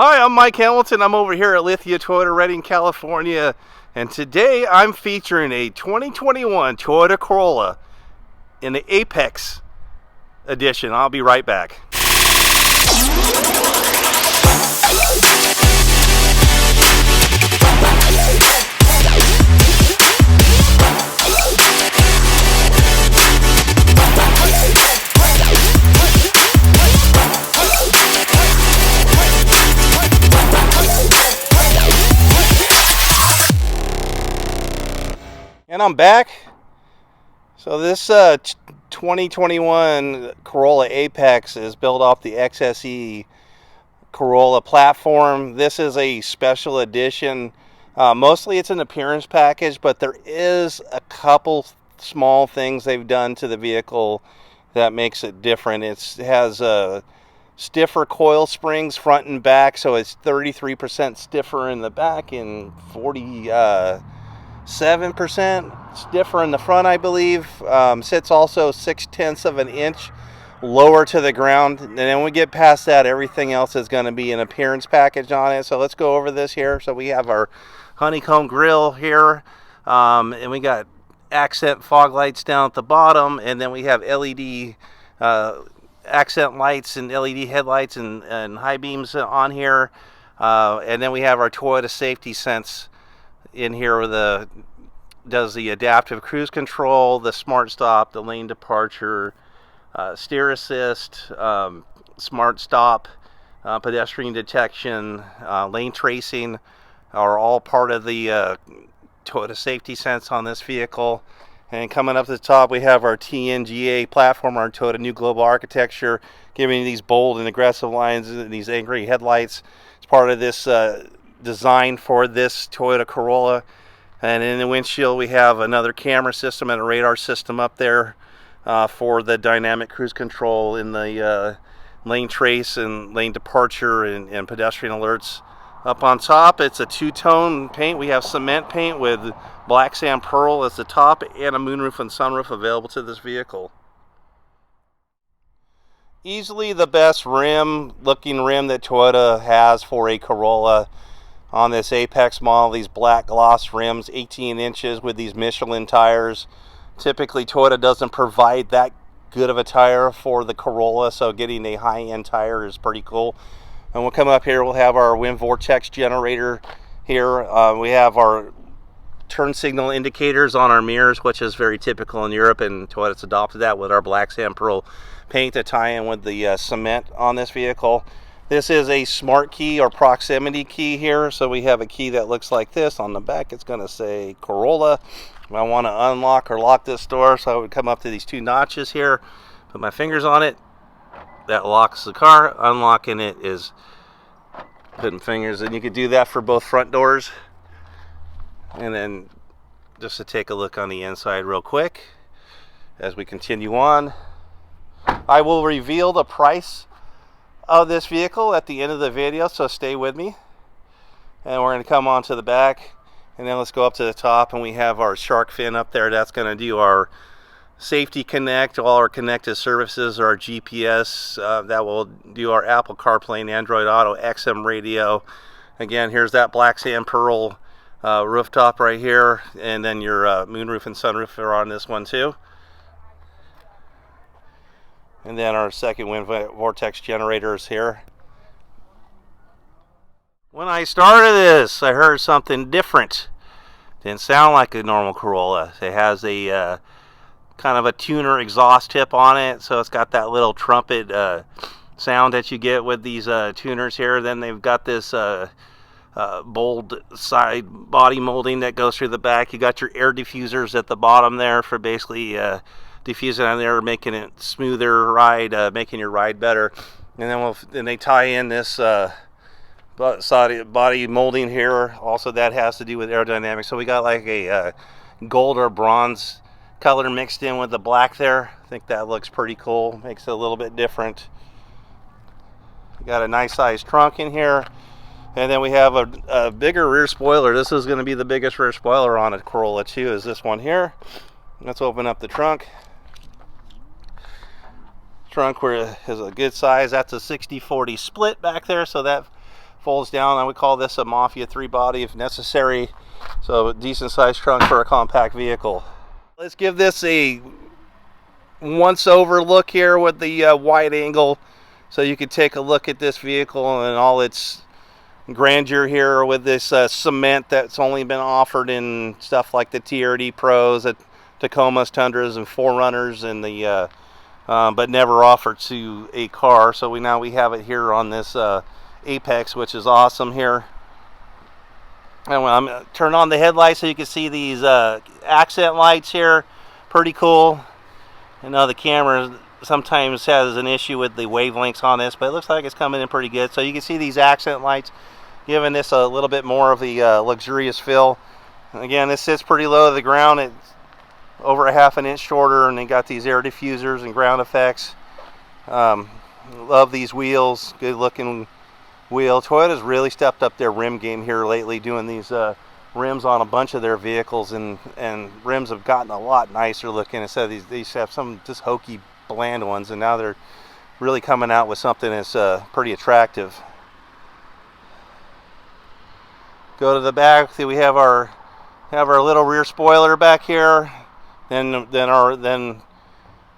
Hi, I'm Mike Hamilton. I'm over here at Lithia Toyota, Redding, California, and today I'm featuring a 2021 Toyota Corolla in the Apex edition. I'll be right back. And I'm back. So this 2021 Corolla Apex is built off the XSE Corolla platform. This is a special edition. Mostly it's an appearance package, but there is a couple small things they've done to the vehicle that makes it different. It has stiffer coil springs front and back, so it's 33% stiffer in the back and 7% stiffer in the front, I believe. Sits also 0.6 of an inch lower to the ground, and then when we get past that, everything else is going to be an appearance package on it. So let's go over this here. So we have our honeycomb grille here, and we got accent fog lights down at the bottom, and then we have LED accent lights and LED headlights and high beams on here, and then we have our Toyota Safety Sense in here does the adaptive cruise control, the smart stop, the lane departure, steer assist, smart stop, pedestrian detection, lane tracing are all part of the Toyota Safety Sense on this vehicle. And coming up to the top, we have our TNGA platform, our Toyota New Global Architecture, giving these bold and aggressive lines and these angry headlights. It's part of this design for this Toyota Corolla. And in the windshield we have another camera system and a radar system up there for the dynamic cruise control in the lane trace and lane departure and pedestrian alerts. Up on top, it's a two-tone paint. We have cement paint with black sand pearl as the top and a moonroof and sunroof available to this vehicle. Easily the best looking rim that Toyota has for a Corolla. On this Apex model, these black gloss rims, 18 inches with these Michelin tires. Typically Toyota doesn't provide that good of a tire for the Corolla, so getting a high-end tire is pretty cool. And we'll come up here, we'll have our Vortex Generator here. We have our turn signal indicators on our mirrors, which is very typical in Europe, and Toyota's adopted that with our black sand pearl paint to tie in with the cement on this vehicle. This is a smart key or proximity key here. So we have a key that looks like this. On the back, it's going to say Corolla. If I want to unlock or lock this door, so I would come up to these two notches here, put my fingers on it. That locks the car. Unlocking it is putting fingers, and you could do that for both front doors. And then just to take a look on the inside real quick as we continue on, I will reveal the price of this vehicle at the end of the video, so stay with me. And we're going to come on to the back, and then let's go up to the top, and we have our shark fin up there. That's going to do our safety connect, all our connected services, our GPS, that will do our Apple CarPlay and Android Auto, XM radio. Again, here's that black sand pearl rooftop right here, and then your moonroof and sunroof are on this one too. And then our second wind vortex generator is here. When I started this, I heard something different. Didn't sound like a normal Corolla. It has a kind of a tuner exhaust tip on it, so it's got that little trumpet sound that you get with these tuners here. Then they've got this bold side body molding that goes through the back. You got your air diffusers at the bottom there for basically diffusing on there, making it smoother ride, making your ride better. And then they tie in this body molding here. Also, that has to do with aerodynamics. So we got like a gold or bronze color mixed in with the black there. I think that looks pretty cool. Makes it a little bit different. We got a nice sized trunk in here. And then we have a bigger rear spoiler. This is going to be the biggest rear spoiler on a Corolla too, is this one here. Let's open up the trunk. Trunk is a good size. That's a 60-40 split back there, so that folds down. I would call this a Mafia 3 body if necessary. So a decent sized trunk for a compact vehicle. Let's give this a once over look here with the wide angle, so you can take a look at this vehicle and all its grandeur here with this cement that's only been offered in stuff like the TRD Pros, the Tacomas, Tundras, and 4Runners, and the but never offered to a car. So now we have it here on this Apex, which is awesome here. And I'm gonna turn on the headlights so you can see these accent lights here. Pretty cool. I know the camera sometimes has an issue with the wavelengths on this, but it looks like it's coming in pretty good. So you can see these accent lights giving this a little bit more of the luxurious feel. Again, this sits pretty low to the ground. It's over a ½ inch shorter, and they got these air diffusers and ground effects. Love these wheels. Good looking wheel. Toyota's really stepped up their rim game here lately, doing these rims on a bunch of their vehicles, and rims have gotten a lot nicer looking instead of these. They used to have some just hokey, bland ones, and now they're really coming out with something that's pretty attractive. Go to the back. See, we have our little rear spoiler back here. Then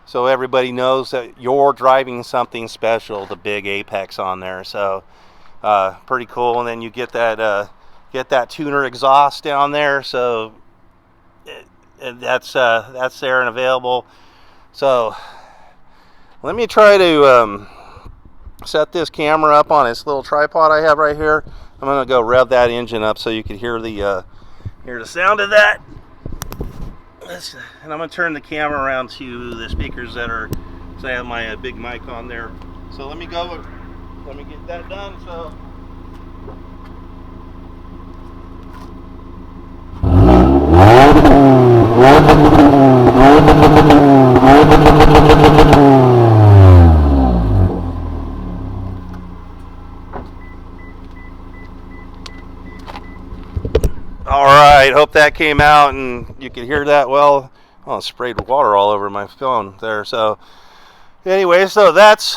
so everybody knows that you're driving something special. The big Apex on there, so pretty cool. And then you get that tuner exhaust down there, so that's there and available. So let me try to set this camera up on this little tripod I have right here. I'm gonna go rev that engine up so you can hear the sound of that. And I'm gonna turn the camera around to the speakers that are, so I have my big mic on there. So let me get that done. So alright, hope that came out and you can hear that well. Oh, I sprayed water all over my phone there. So anyway, so that's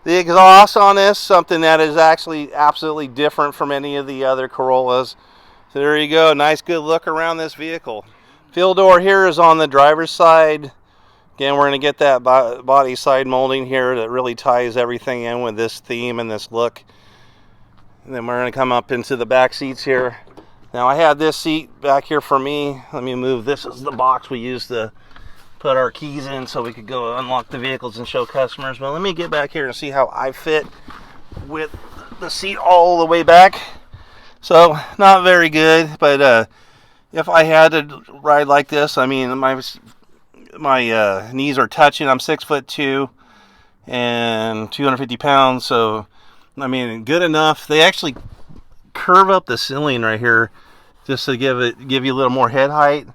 the exhaust on this, something that is actually absolutely different from any of the other Corollas. So there you go, nice good look around this vehicle. Fuel door here is on the driver's side. Again, we're going to get that body side molding here that really ties everything in with this theme and this look. And then we're going to come up into the back seats here. Now I had this seat back here for me. Let me move. This is the box we used to put our keys in so we could go unlock the vehicles and show customers. But let me get back here and see how I fit with the seat all the way back. So not very good, but if I had to ride like this, I mean my knees are touching. I'm 6'2" and 250 pounds, so I mean good enough. They actually curve up the ceiling right here just to give you a little more head height.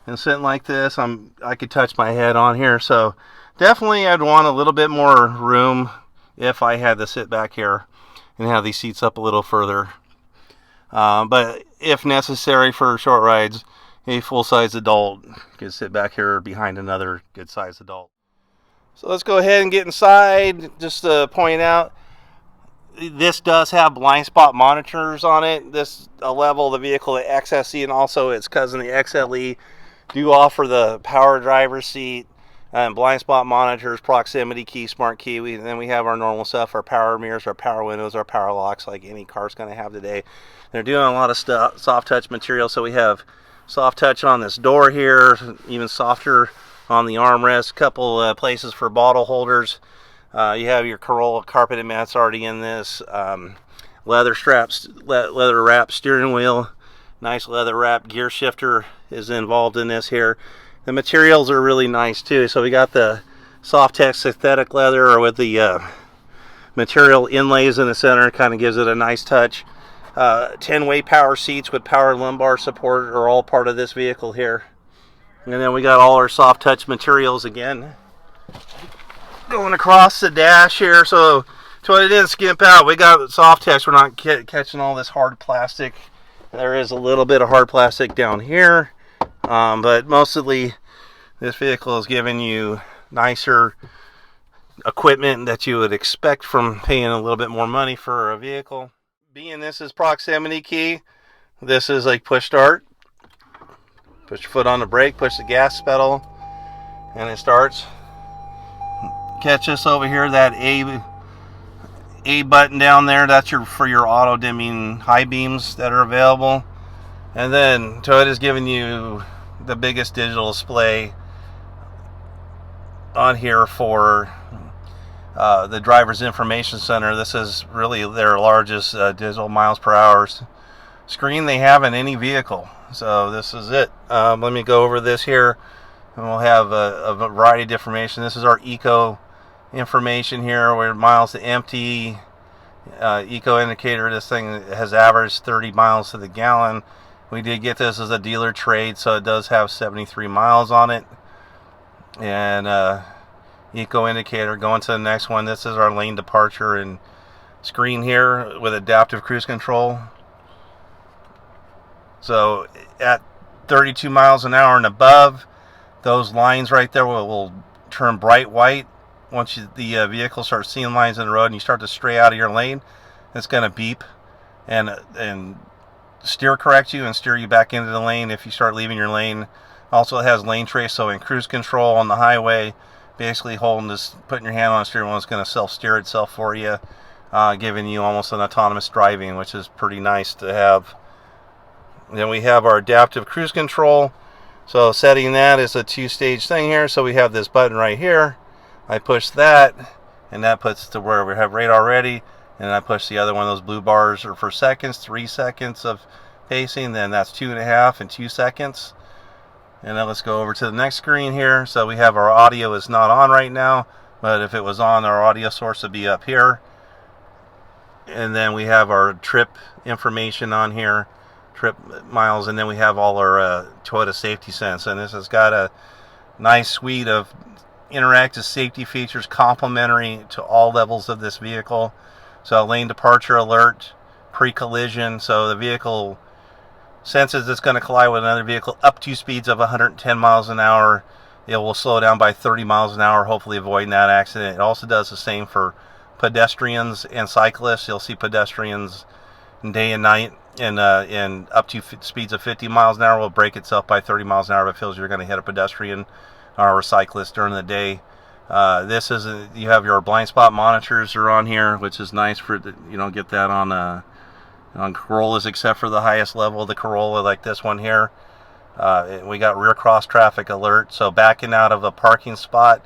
And sitting like this, I could touch my head on here, so definitely I'd want a little bit more room if I had to sit back here and have these seats up a little further. But if necessary for short rides, a full-size adult could sit back here behind another good-sized adult. So let's go ahead and get inside. Just to point out, this does have blind spot monitors on it. This a level of the vehicle, the XSE, and also its cousin, the XLE, do offer the power driver's seat, blind spot monitors, proximity key, smart key. Then we have our normal stuff, our power mirrors, our power windows, our power locks, like any car's going to have today. They're doing a lot of soft touch material, so we have soft touch on this door here, even softer on the armrest, a couple places for bottle holders. You have your Corolla carpeted mats already in this, leather wrap steering wheel, nice leather wrap gear shifter is involved in this here. The materials are really nice too. So we got the Softex synthetic leather with the material inlays in the center, kind of gives it a nice touch. 10-way power seats with power lumbar support are all part of this vehicle here. And then we got all our soft touch materials again going across the dash here, so it didn't skimp out. We got soft touch. We're not catching all this hard plastic. There is a little bit of hard plastic down here, but mostly this vehicle is giving you nicer equipment that you would expect from paying a little bit more money for a vehicle. Being this is proximity key, this is like push start. Push your foot on the brake, push the gas pedal, and it starts. Catch this over here, that A button down there, that's for your auto dimming high beams that are available. And then Toyota's giving you the biggest digital display on here for the driver's information center. This is really their largest digital miles per hour screen they have in any vehicle. So this is it. Let me go over this here, and we'll have a variety of different information. This is our eco information here, where miles to empty, eco indicator. This thing has averaged 30 miles to the gallon. We did get this as a dealer trade, so it does have 73 miles on it. And eco indicator. Going to the next one. This is our lane departure and screen here with adaptive cruise control. So at 32 miles an hour and above, those lines right there will turn bright white. Once the vehicle starts seeing lines in the road and you start to stray out of your lane, it's going to beep and steer correct you and steer you back into the lane if you start leaving your lane. Also, it has lane trace, so in cruise control on the highway, basically putting your hand on the steering wheel is going to self-steer itself for you, giving you almost an autonomous driving, which is pretty nice to have. Then we have our adaptive cruise control. So setting that is a two-stage thing here. So we have this button right here. I push that, and that puts to where we have radar ready. And I push the other one. Those blue bars are for seconds, 3 seconds of pacing. Then that's 2.5 and 2 seconds. And then let's go over to the next screen here. So we have our audio is not on right now, but if it was on, our audio source would be up here. And then we have our trip information on here, trip miles, and then we have all our Toyota Safety Sense. And this has got a nice suite of interactive safety features complementary to all levels of this vehicle. So lane departure alert, pre-collision, so the vehicle senses it's going to collide with another vehicle up to speeds of 110 miles an hour. It will slow down by 30 miles an hour, hopefully avoiding that accident. It also does the same for pedestrians and cyclists. You'll see pedestrians day and night, and up to speeds of 50 miles an hour will brake itself by 30 miles an hour if it feels you're going to hit a pedestrian or a cyclist during the day. This is you have your blind spot monitors are on here, which is nice for you don't get that on Corollas except for the highest level of the Corolla, like this one here. We got rear cross traffic alert, so backing out of a parking spot,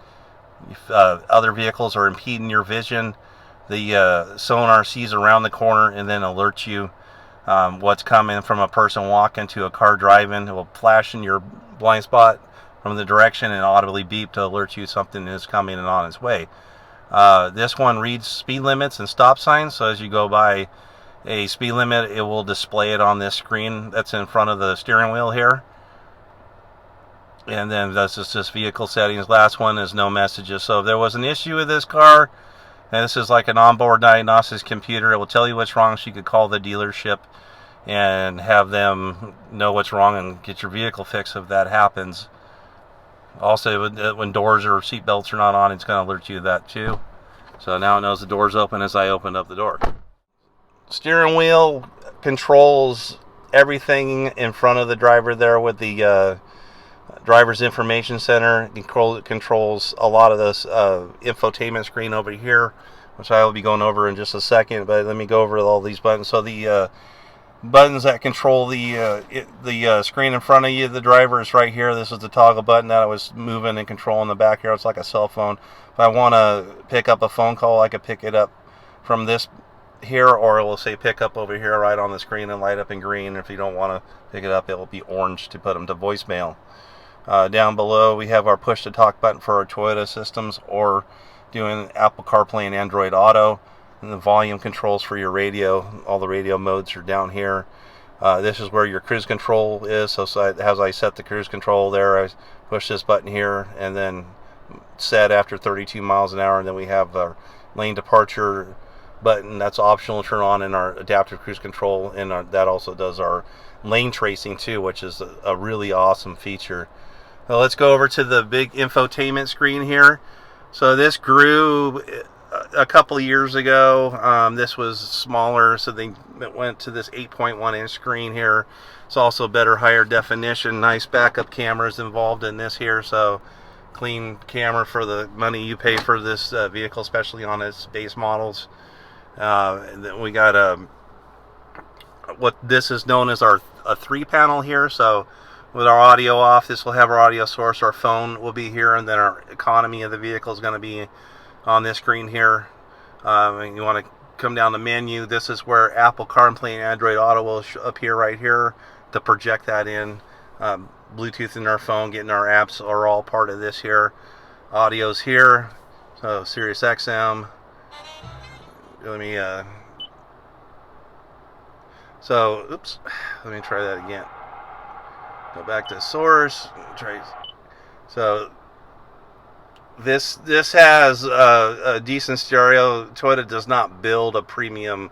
if other vehicles are impeding your vision, the sonar sees around the corner and then alerts you what's coming from a person walking to a car driving. It will flash in your blind spot from the direction and audibly beep to alert you something is coming and on its way. This one reads speed limits and stop signs, so as you go by a speed limit, it will display it on this screen that's in front of the steering wheel here. And then this is just vehicle settings. Last one is no messages. So if there was an issue with this car, and this is like an onboard diagnostics computer, it will tell you what's wrong, so you could call the dealership and have them know what's wrong and get your vehicle fixed if that happens. Also, when doors or seat belts are not on, it's going to alert you to that too. So now it knows the door's open as I opened up the door. Steering wheel controls everything in front of the driver there with the driver's information center. It controls a lot of this infotainment screen over here, which I will be going over in just a second. But let me go over all these buttons. So the buttons that control the screen in front of you, the driver, is right here. This is the toggle button that I was moving and controlling the back here. It's like a cell phone. If I want to pick up a phone call, I could pick it up from this here, or it will say pick up over here right on the screen and light up in green. If you don't want to pick it up, it will be orange to put them to voicemail. Down below we have our push to talk button for our Toyota systems, or doing Apple CarPlay and Android Auto, and the volume controls for your radio. All the radio modes are down here. This is where your cruise control is, so as I set the cruise control there, I push this button here and then set after 32 miles an hour. And then we have our lane departure button that's optional to turn on in our adaptive cruise control, and that also does our lane tracing too, which is a really awesome feature. Now let's go over to the big infotainment screen here. So this grew a couple of years ago. This was smaller, so they went to this 8.1-inch screen here. It's also better, higher definition, nice backup cameras involved in this here, so clean camera for the money you pay for this vehicle, especially on its base models. And then we got what this is known as a 3-panel here, so with our audio off, this will have our audio source, our phone will be here, and then our economy of the vehicle is going to be on this screen here. And you want to come down the menu. This is where Apple CarPlay and Android Auto will appear right here to project that in. Bluetooth in our phone, getting our apps are all part of this here. Audio's here, so Sirius XM. Let me oops, let me try that again. Go back to source. Try. So this has a decent stereo. Toyota does not build a premium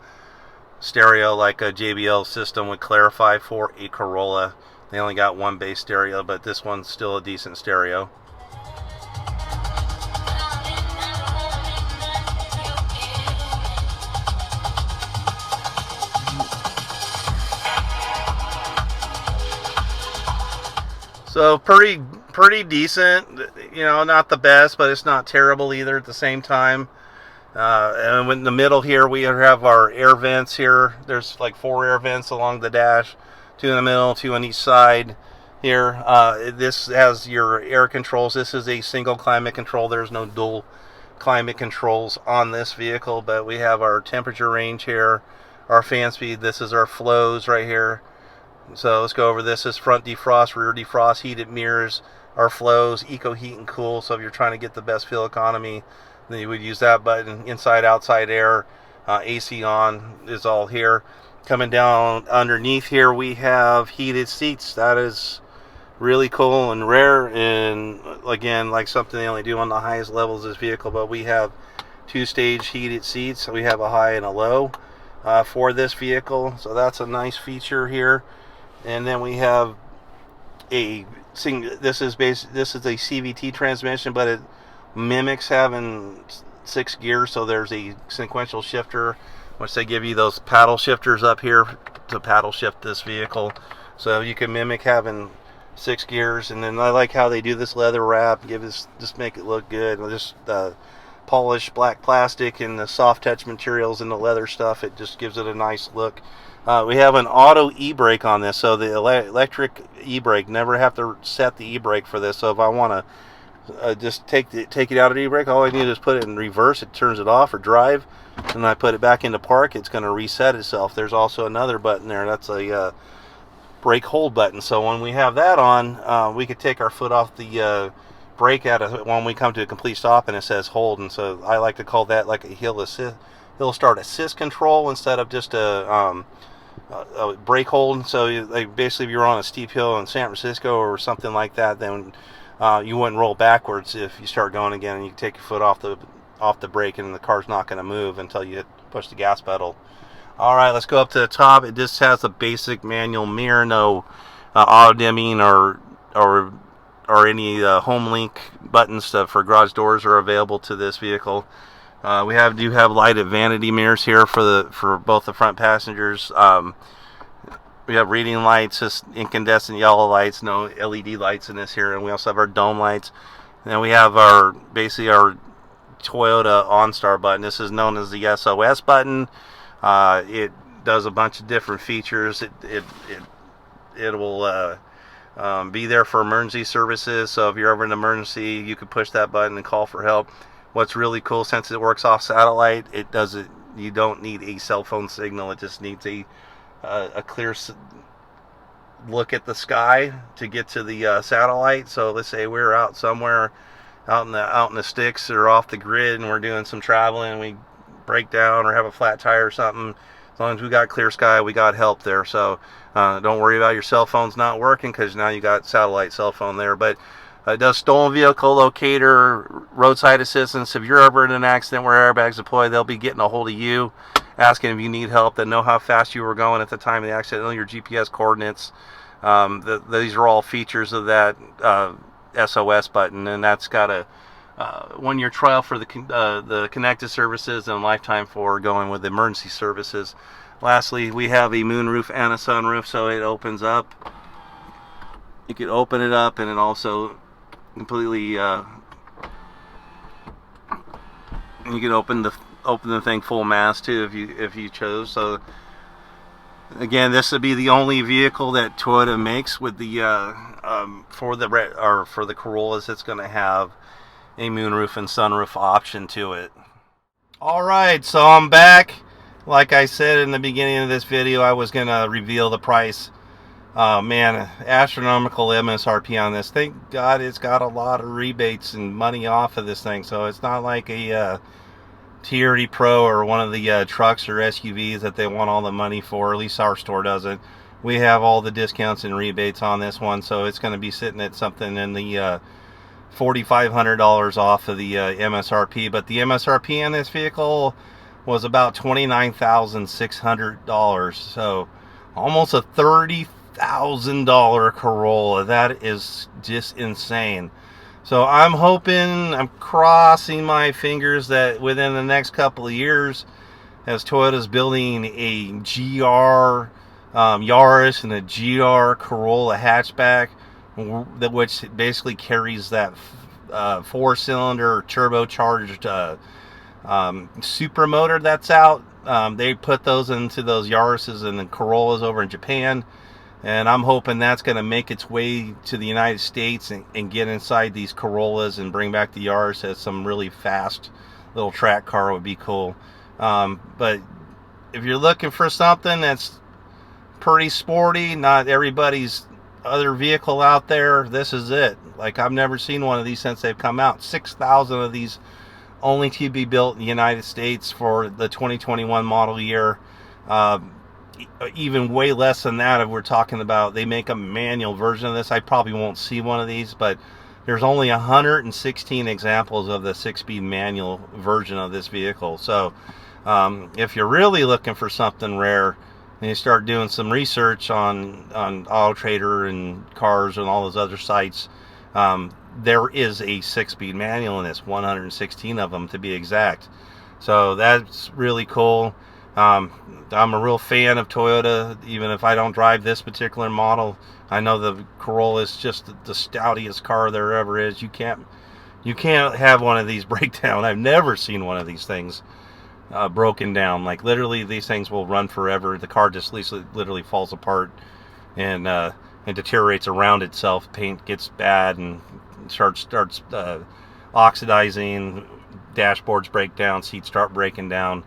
stereo like a JBL system would clarify for a Corolla. They only got one base stereo, but this one's still a decent stereo. So pretty decent, you know, not the best, but it's not terrible either at the same time. And in the middle here, we have our air vents here. There's like 4 air vents along the dash, 2 in the middle, 2 on each side here. This has your air controls. This is a single climate control. There's no dual climate controls on this vehicle, but we have our temperature range here, our fan speed. This is our flows right here. So let's go over this. This is front defrost, rear defrost, heated mirrors, our flows, eco heat and cool. So if you're trying to get the best fuel economy, then you would use that button. Inside, outside air, AC on is all here. Coming down underneath here, we have heated seats. That is really cool and rare, and again, like something they only do on the highest levels of this vehicle. But we have 2-stage heated seats. So we have a high and a low for this vehicle. So that's a nice feature here. And then we have this is a CVT transmission, but it mimics having 6 gears. So there's a sequential shifter, which they give you those paddle shifters up here to paddle shift this vehicle. So you can mimic having 6 gears. And then I like how they do this leather wrap, just make it look good. Just polished black plastic and the soft touch materials and the leather stuff, it just gives it a nice look. We have an auto e-brake on this, so the electric e-brake, never have to set the e-brake for this. So if I want to just take it out of the e-brake, all I need is put it in reverse. It turns it off, or drive, and I put it back into park. It's going to reset itself. There's also another button there. That's a brake hold button. So when we have that on, we could take our foot off the brake when we come to a complete stop, and it says hold. And so I like to call that like a hill start assist control instead of just a brake hold. So basically, if you're on a steep hill in San Francisco or something like that, then you wouldn't roll backwards if you start going again, and you take your foot off the brake, and the car's not going to move until you push the gas pedal. All right, let's go up to the top. It just has a basic manual mirror, no auto dimming or any home link buttons for garage doors are available to this vehicle. We do have lighted vanity mirrors here for both the front passengers. We have reading lights, just incandescent yellow lights, no LED lights in this here, and we also have our dome lights. And then we have our Toyota OnStar button. This is known as the SOS button. It does a bunch of different features. It will be there for emergency services. So if you're ever in an emergency, you can push that button and call for help. What's really cool, since it works off satellite, you don't need a cell phone signal. It just needs a clear look at the sky to get to the satellite. So let's say we're out somewhere out in the sticks or off the grid, and we're doing some traveling, and we break down or have a flat tire or something. As long as we got clear sky, we got help there. So don't worry about your cell phones not working, because now you got satellite cell phone there. But it does stolen vehicle locator, roadside assistance. If you're ever in an accident where airbags deploy, they'll be getting a hold of you, asking if you need help. They know how fast you were going at the time of the accident, know your GPS coordinates. These are all features of that SOS button, and that's got a 1-year trial for the connected services, and a lifetime for going with emergency services. Lastly, we have a moonroof and a sunroof, so it opens up. You could open it up, and it also completely you could open the thing full mast too if you chose. So again, this would be the only vehicle that Toyota makes with the for the Corollas that's going to have a moonroof and sunroof option to it. Alright, so I'm back. Like I said in the beginning of this video, I was going to reveal the price. Man, astronomical MSRP on this. Thank God it's got a lot of rebates and money off of this thing, so it's not like a TRD Pro or one of the trucks or SUVs that they want all the money for. At least our store doesn't. We have all the discounts and rebates on this one, so it's going to be sitting at something in the $4,500 off of the MSRP. But the MSRP on this vehicle was about $29,600, so almost a $30,000 Corolla. That is just insane. So I'm hoping, I'm crossing my fingers that within the next couple of years, as Toyota's building a GR Yaris and a GR Corolla hatchback, which basically carries that 4-cylinder turbocharged super motor that's out. They put those into those Yarises and the Corollas over in Japan, and I'm hoping that's going to make its way to the United States and get inside these Corollas and bring back the Yaris as some really fast little track car. Would be cool. But if you're looking for something that's pretty sporty, not everybody's other vehicle out there, this is it. Like, I've never seen one of these since they've come out. 6,000 of these only to be built in the United States for the 2021 model year. Even way less than that if we're talking about they make a manual version of this. I probably won't see one of these, but there's only 116 examples of the 6-speed manual version of this vehicle. So if you're really looking for something rare, and you start doing some research on Auto Trader and Cars and all those other sites, there is a 6-speed manual in this, 116 of them to be exact. So that's really cool. I'm a real fan of Toyota, even if I don't drive this particular model. I know the Corolla is just the stoutiest car there ever is. You can't have one of these break down. I've never seen one of these things broken down. Like, literally, these things will run forever. The car just literally falls apart and deteriorates around itself. Paint gets bad and starts oxidizing. Dashboards break down. Seats start breaking down.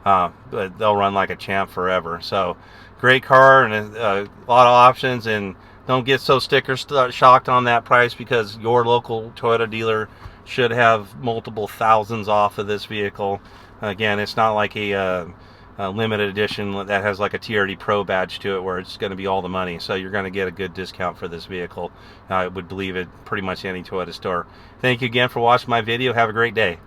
But they'll run like a champ forever. So, great car and a lot of options. And don't get so sticker shocked on that price, because your local Toyota dealer should have multiple thousands off of this vehicle. Again, it's not like a limited edition that has like a TRD Pro badge to it where it's going to be all the money. So you're going to get a good discount for this vehicle. I would believe it pretty much any Toyota store. Thank you again for watching my video. Have a great day.